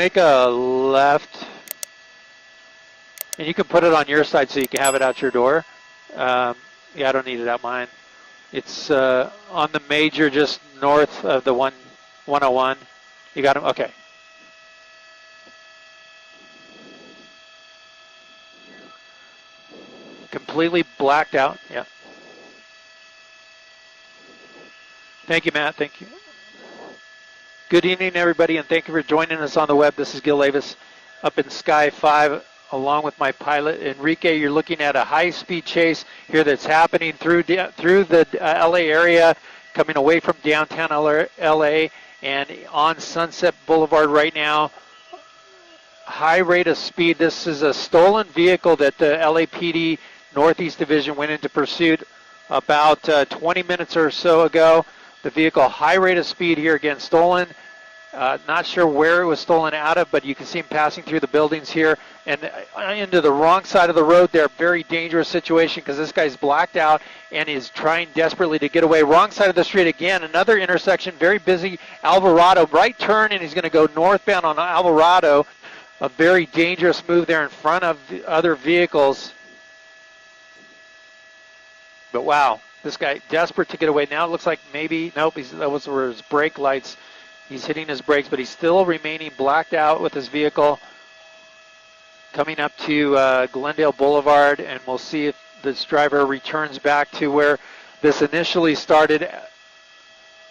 make a left, and you can put it on your side so you can have it out your door. Yeah, I don't need it out mine. It's on the major just north of the 101. You got him? Okay. Completely blacked out. Yeah. Thank you, Matt. Thank you. Good evening, everybody, and thank you for joining us on the web. This is Gil Davis up in Sky 5 along with my pilot, Enrique. You're looking at a high-speed chase here that's happening through the LA area, coming away from downtown LA and on Sunset Boulevard right now. High rate of speed. This is a stolen vehicle that the LAPD Northeast Division went into pursuit about 20 minutes or so ago. The vehicle, high rate of speed here, again, stolen. Not sure where it was stolen out of, but you can see him passing through the buildings here and into the wrong side of the road there. Very dangerous situation because this guy's blacked out and is trying desperately to get away. Wrong side of the street again, another intersection, very busy. Alvarado, right turn, and he's going to go northbound on Alvarado. A very dangerous move there in front of the other vehicles. But wow, this guy desperate to get away. Now it looks like maybe, nope, that was where his brake lights. He's hitting his brakes, but he's still remaining blacked out with his vehicle. Coming up to Glendale Boulevard, and we'll see if this driver returns back to where this initially started,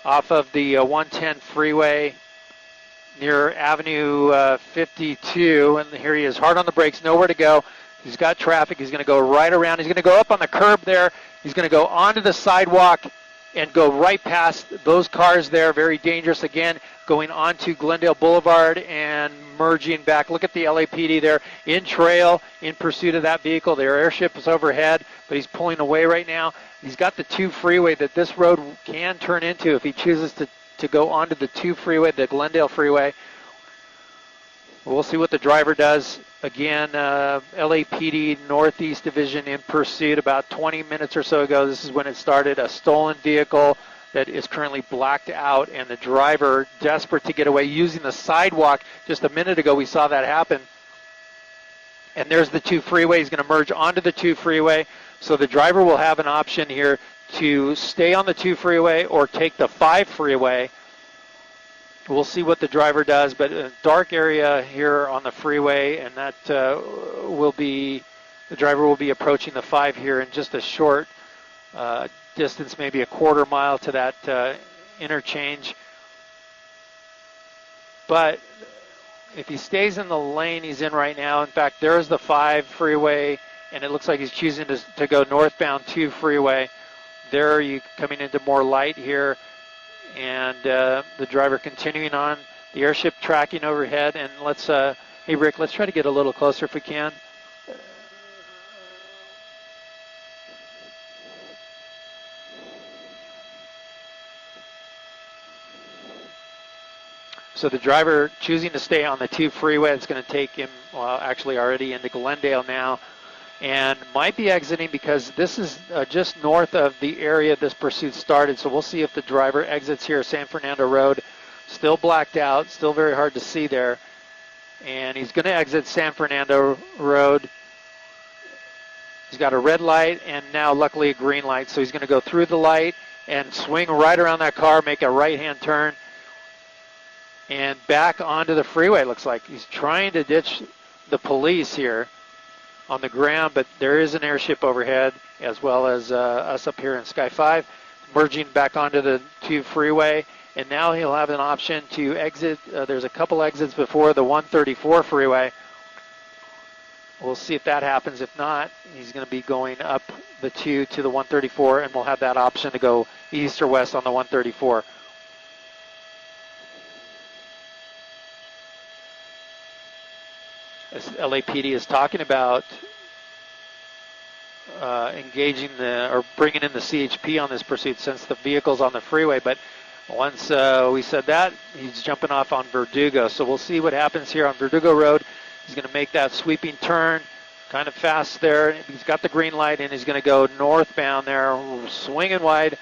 off of the 110 freeway near Avenue 52. And here he is, hard on the brakes, nowhere to go. He's got traffic. He's going to go right around. He's going to go up on the curb there. He's going to go onto the sidewalk and go right past those cars there. Very dangerous again, going onto Glendale Boulevard and merging back. Look at the LAPD there in trail in pursuit of that vehicle. Their airship is overhead, but he's pulling away right now. He's got the 2 freeway that this road can turn into if he chooses to go onto the 2 freeway, the Glendale freeway. We'll see what the driver does. Again, LAPD Northeast Division in pursuit about 20 minutes or so ago. This is when it started. A stolen vehicle that is currently blacked out, and the driver desperate to get away using the sidewalk. Just a minute ago we saw that happen. And there's the 2 freeway. He's going to merge onto the 2 freeway. So the driver will have an option here to stay on the 2 freeway or take the 5 freeway. We'll see what the driver does, but a dark area here on the freeway, and that the driver will be approaching the 5 here in just a short distance, maybe a quarter mile to that interchange. But if he stays in the lane he's in right now, in fact, there's the 5 freeway, and it looks like he's choosing to go northbound 2 freeway. There are you coming into more light here. And the driver continuing on, the airship tracking overhead. And let's, hey Rick, let's try to get a little closer if we can. So the driver choosing to stay on the 2 freeway. It's going to take him, well, actually already into Glendale now, and might be exiting because this is just north of the area this pursuit started. So we'll see if the driver exits here, San Fernando Road. Still blacked out, still very hard to see there. And he's going to exit San Fernando Road. He's got a red light and now luckily a green light. So he's going to go through the light and swing right around that car, make a right-hand turn, and back onto the freeway. Looks like he's trying to ditch the police here on the ground, but there is an airship overhead as well as us up here in Sky 5, merging back onto the 2 freeway, and now he'll have an option to exit. There's a couple exits before the 134 freeway. We'll see if that happens. If not, he's going to be going up the 2 to the 134, and we'll have that option to go east or west on the 134. As LAPD is talking about engaging or bringing in the CHP on this pursuit since the vehicle's on the freeway. But once we said that, he's jumping off on Verdugo. So we'll see what happens here on Verdugo Road. He's going to make that sweeping turn, kind of fast there. He's got the green light, and he's going to go northbound there, swinging wide,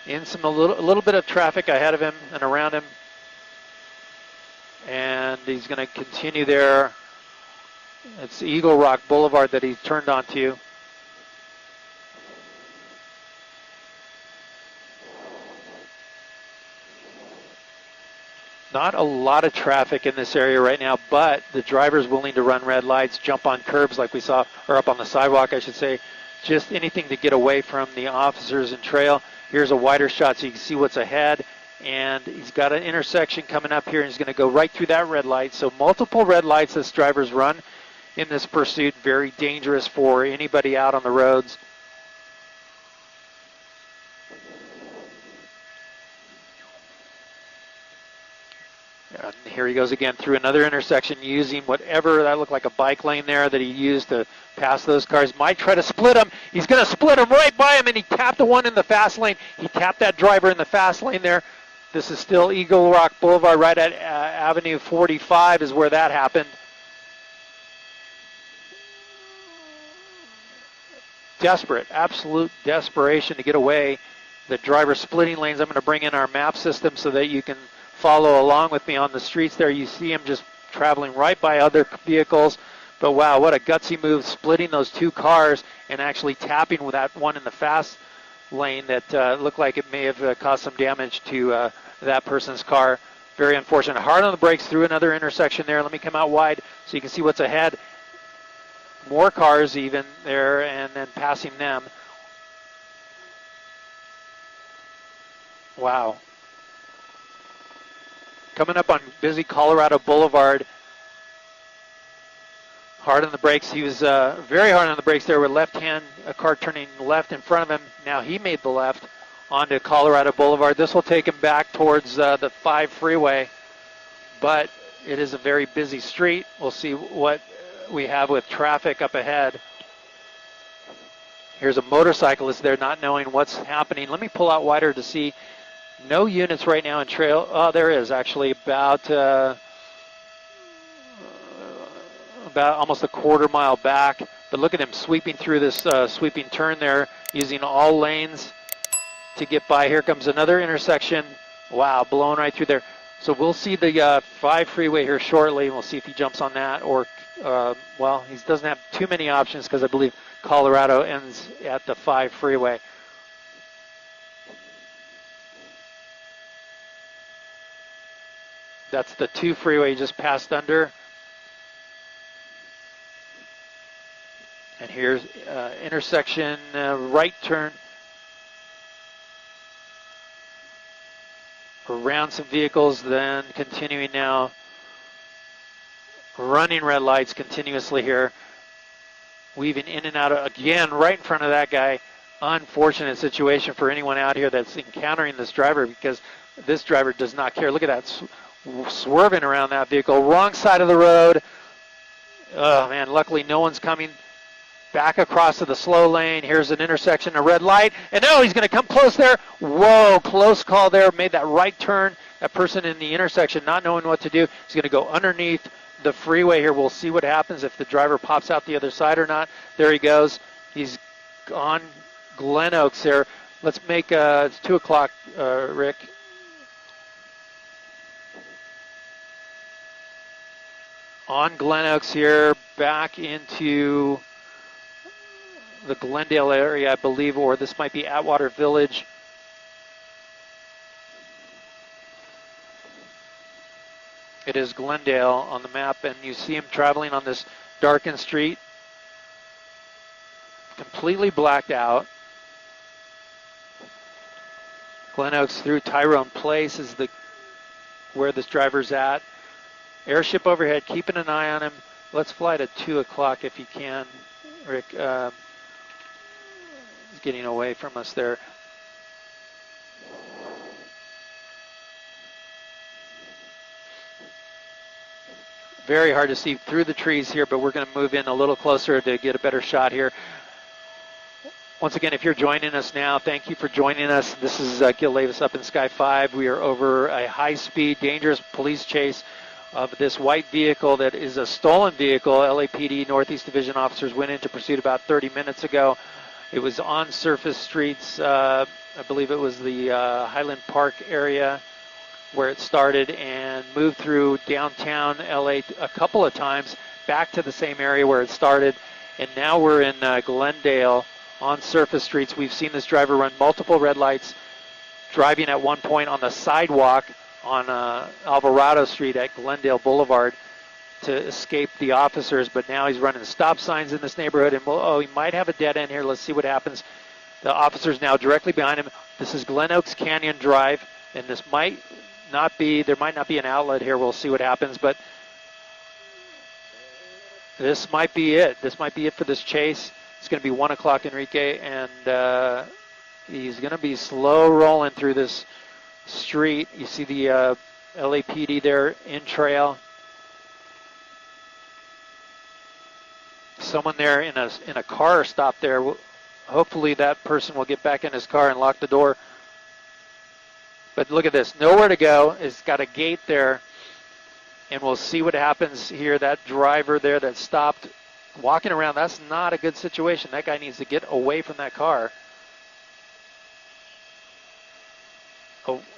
in a little bit of traffic ahead of him and around him. And and he's going to continue there. It's Eagle Rock Boulevard that he turned onto. Not a lot of traffic in this area right now, but the driver's willing to run red lights, jump on curbs like we saw, or up on the sidewalk, I should say. Just anything to get away from the officers and trail. Here's a wider shot so you can see what's ahead. And he's got an intersection coming up here, and he's going to go right through that red light. So multiple red lights this driver's run in this pursuit. Very dangerous for anybody out on the roads. And here he goes again through another intersection using whatever that looked like a bike lane there that he used to pass those cars. Might try to split him. He's going to split him right by him, and he tapped the one in the fast lane. He tapped that driver in the fast lane there. This is still Eagle Rock Boulevard, right at Avenue 45 is where that happened. Desperate, absolute desperation to get away. The driver splitting lanes. I'm going to bring in our map system so that you can follow along with me on the streets there. You see him just traveling right by other vehicles. But wow, what a gutsy move, splitting those two cars and actually tapping with that one in the fast lane that looked like it may have caused some damage to that person's car. Very unfortunate. Hard on the brakes through another intersection there. Let me come out wide so you can see what's ahead. More cars even there, and then passing them. Wow. Coming up on busy Colorado Boulevard. Hard on the brakes. He was very hard on the brakes there with left hand, a car turning left in front of him. Now he made the left onto Colorado Boulevard. This will take him back towards the 5 freeway, but it is a very busy street. We'll see what we have with traffic up ahead. Here's a motorcyclist there not knowing what's happening. Let me pull out wider to see. No units right now in trail. Oh, there is actually about almost a quarter mile back. But look at him sweeping through this sweeping turn there, using all lanes to get by. Here comes another intersection. Wow, blowing right through there. So we'll see the 5 freeway here shortly. We'll see if he jumps on that, or well, he doesn't have too many options because I believe Colorado ends at the 5 freeway. That's the 2 freeway he just passed under. And here's intersection, right turn. Around some vehicles, then continuing now. Running red lights continuously here. Weaving in and out of, again, right in front of that guy. Unfortunate situation for anyone out here that's encountering this driver, because this driver does not care. Look at that, swerving around that vehicle. Wrong side of the road. Oh, man, luckily no one's coming. Back across to the slow lane. Here's an intersection, a red light. And no, he's going to come close there. Whoa, close call there. Made that right turn. That person in the intersection not knowing what to do. He's going to go underneath the freeway here. We'll see what happens if the driver pops out the other side or not. There he goes. He's on Glen Oaks there. Let's make, it's 2 o'clock, Rick. On Glen Oaks here, back into the Glendale area, I believe, or this might be Atwater Village. It is Glendale on the map, and you see him traveling on this darkened street, completely blacked out. Glen Oaks through Tyrone Place is where this driver's at. Airship overhead, keeping an eye on him. Let's fly to 2 o'clock if you can, Rick. He's getting away from us there. Very hard to see through the trees here, but we're going to move in a little closer to get a better shot here. Once again, if you're joining us now, thank you for joining us. This is Gil Lavis up in Sky 5. We are over a high-speed, dangerous police chase of this white vehicle that is a stolen vehicle. LAPD Northeast Division officers went into pursuit about 30 minutes ago. It was on surface streets. I believe it was the Highland Park area. where it started and moved through downtown LA a couple of times, back to the same area where it started. And now we're in Glendale on surface streets. We've seen this driver run multiple red lights, driving at one point on the sidewalk on Alvarado Street at Glendale Boulevard to escape the officers, but now he's running stop signs in this neighborhood, and he might have a dead end here. Let's see what happens. The officer's now directly behind him. This is Glen Oaks Canyon Drive, and there might not be an outlet here. We'll see what happens, but this might be it. This might be it for this chase. It's going to be 1 o'clock, Enrique, and he's going to be slow rolling through this street. You see the LAPD there in trail. Someone there in a car stopped there. Hopefully that person will get back in his car and lock the door. But look at this, nowhere to go. It's got a gate there, and we'll see what happens here. That driver there that stopped walking around, that's not a good situation. That guy needs to get away from that car.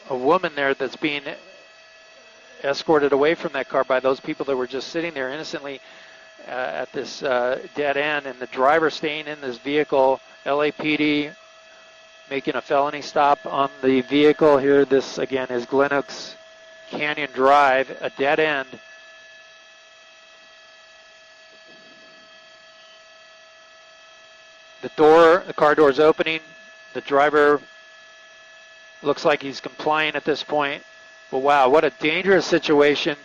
A woman there that's being escorted away from that car by those people that were just sitting there innocently at this dead end, and the driver staying in this vehicle. LAPD making a felony stop on the vehicle here. This again is Glen Oaks Canyon Drive, a dead end. The car door is opening. The driver looks like he's complying at this point. But wow, what a dangerous situation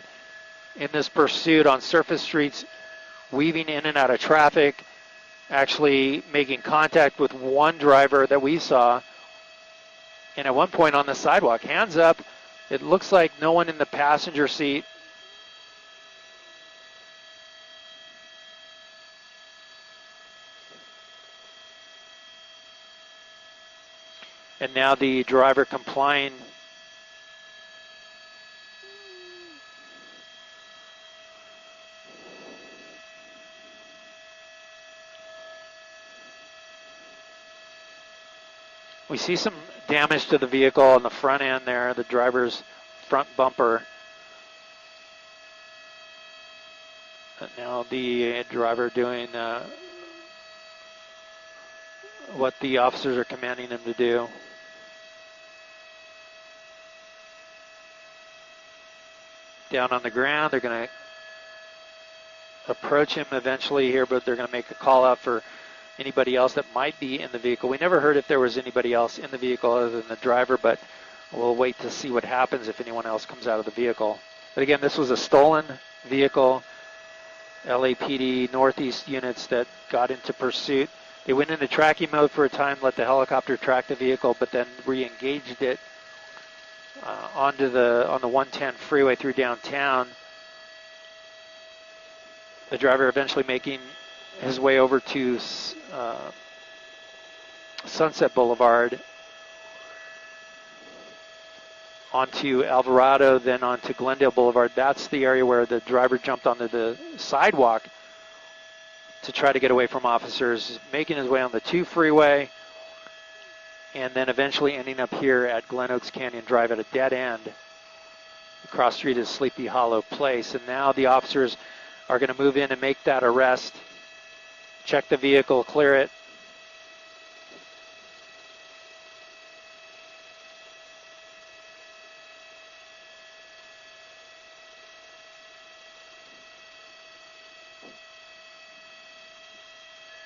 in this pursuit on surface streets, weaving in and out of traffic, actually making contact with one driver that we saw. And at one point on the sidewalk, hands up, it looks like no one in the passenger seat. And now the driver complying. We see some damage to the vehicle on the front end there, the driver's front bumper. And now the driver doing what the officers are commanding him to do. Down on the ground, they're going to approach him eventually here, but they're going to make a call out for anybody else that might be in the vehicle. We never heard if there was anybody else in the vehicle other than the driver, but we'll wait to see what happens if anyone else comes out of the vehicle. But again, this was a stolen vehicle. LAPD Northeast units that got into pursuit. They went into tracking mode for a time, let the helicopter track the vehicle, but then re-engaged it on the 110 freeway through downtown. The driver eventually making his way over to Sunset Boulevard, onto Alvarado, then onto Glendale Boulevard. That's the area where the driver jumped onto the sidewalk to try to get away from officers, making his way on the 2 freeway, and then eventually ending up here at Glen Oaks Canyon Drive at a dead end. Across the street is Sleepy Hollow Place, and now the officers are going to move in and make that arrest. Check the vehicle, clear it.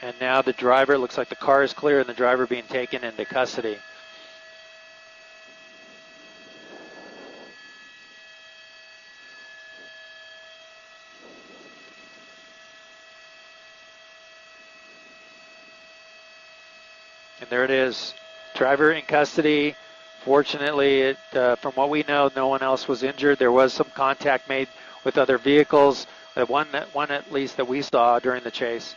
And now the driver, it looks like the car is clear and the driver being taken into custody. And there it is, driver in custody. Fortunately, from what we know, no one else was injured. There was some contact made with other vehicles, one at least that we saw during the chase.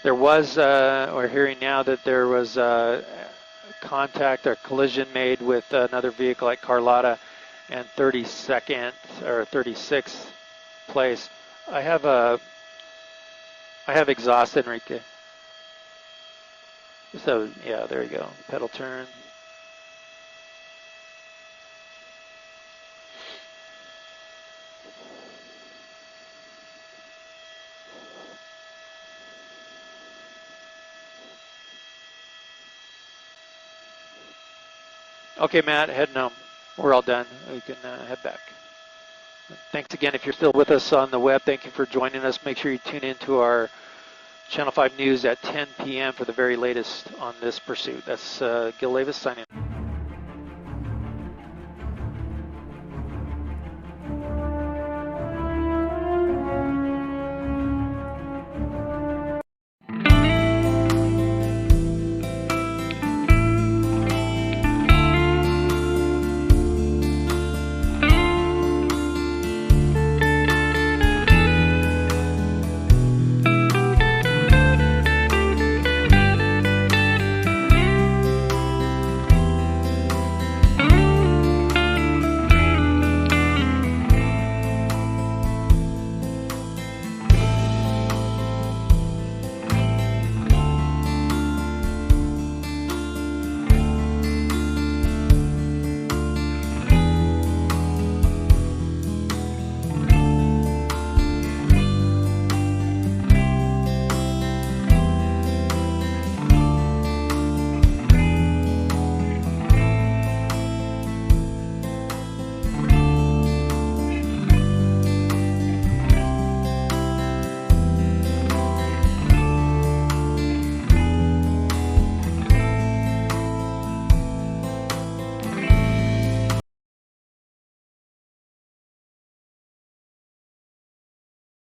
There was, we're hearing now that there was contact or collision made with another vehicle at Carlotta and 32nd or 36th place. I have a I have exhaust, Enrique. So, yeah, there you go. Pedal turn. Okay, Matt, heading home. We're all done. We can head back. Thanks again if you're still with us on the web. Thank you for joining us. Make sure you tune in to our Channel 5 News at 10 p.m. for the very latest on this pursuit. That's Gil Davis signing.